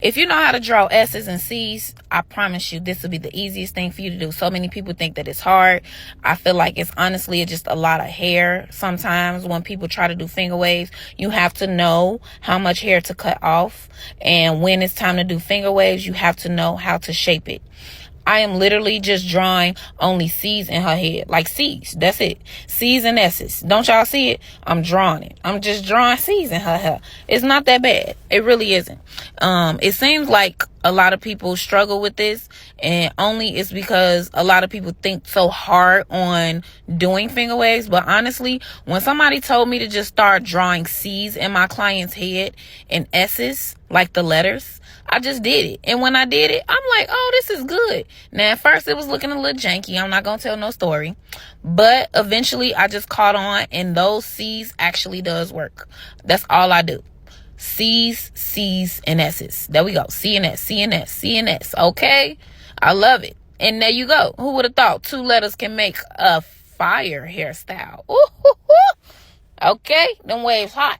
If you know how to draw S's and C's, I promise you this will be the easiest thing for you to do. So many people think that it's hard. I feel like it's honestly just a lot of hair. Sometimes when people try to do finger waves, you have to know how much hair to cut off. And when it's time to do finger waves, you have to know how to shape it. I am literally just drawing only C's in her head. Like C's. That's it. C's and S's. Don't y'all see it? I'm drawing it. I'm just drawing C's in her hair. It's not that bad. It really isn't. It seems like a lot of people struggle with this, and only it's because a lot of people think so hard on doing finger waves. But honestly, when somebody told me to just start drawing C's in my client's head and S's, like the letters, I just did it. And when I did it, I'm like, oh, this is good. Now, at first, it was looking a little janky. I'm not going to tell no story. But eventually, I just caught on, and those C's actually does work. That's all I do. C's, C's, and S's. There we go. C and S, C and S, C and S. Okay? I love it. And there you go. Who would have thought 2 letters can make a fire hairstyle? Ooh, hoo, hoo. Okay? Them waves hot.